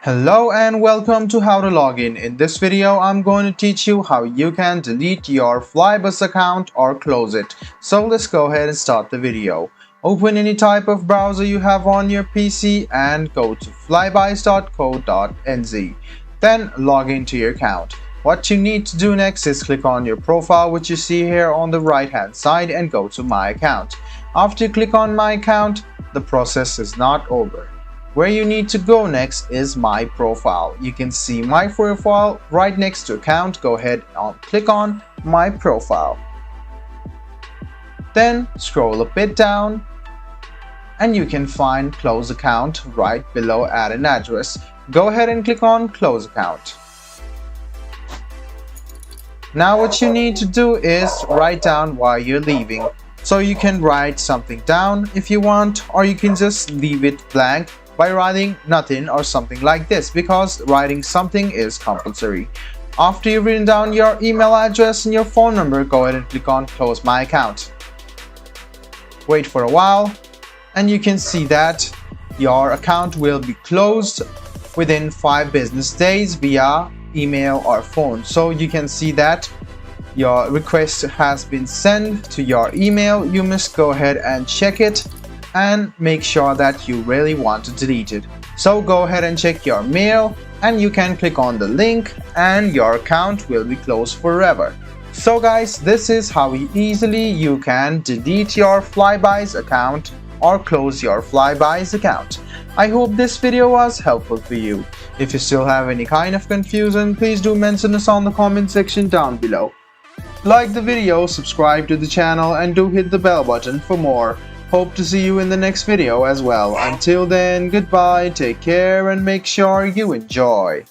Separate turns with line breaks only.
Hello and welcome to How to Login. In this video, I'm going to teach you how you can delete your Flybuys account or close it. So let's go ahead and start the video. Open any type of browser you have on your PC and go to flybuys.co.nz. Then log into your account. What you need to do next is click on your profile, which you see here on the right hand side, and go to My Account. After you click on My Account, the process is not over. Where you need to go next is My Profile. You can see My Profile right next to Account. Go ahead and click on My Profile. Then scroll a bit down and you can find Close Account right below Add an Address. Go ahead and click on Close Account. Now what you need to do is write down why you're leaving. So you can write something down if you want, or you can just leave it blank by writing nothing or something like this, because writing something is compulsory. After you've written down your email address and your phone number, go ahead and click on Close My Account. Wait for a while and you can see that your account will be closed within 5 business days via email or phone. So you can see that your request has been sent to your email. You must go ahead and check it and make sure that you really want to delete it. So go ahead and check your mail and you can click on the link and your account will be closed forever. So guys, this is how easily you can delete your Flybuys account or close your Flybuys account. I hope this video was helpful for you. If you still have any kind of confusion, please do mention us on the comment section down below. Like the video, subscribe to the channel, and do hit the bell button for more. Hope to see you in the next video as well. Until then, goodbye, take care, and make sure you enjoy.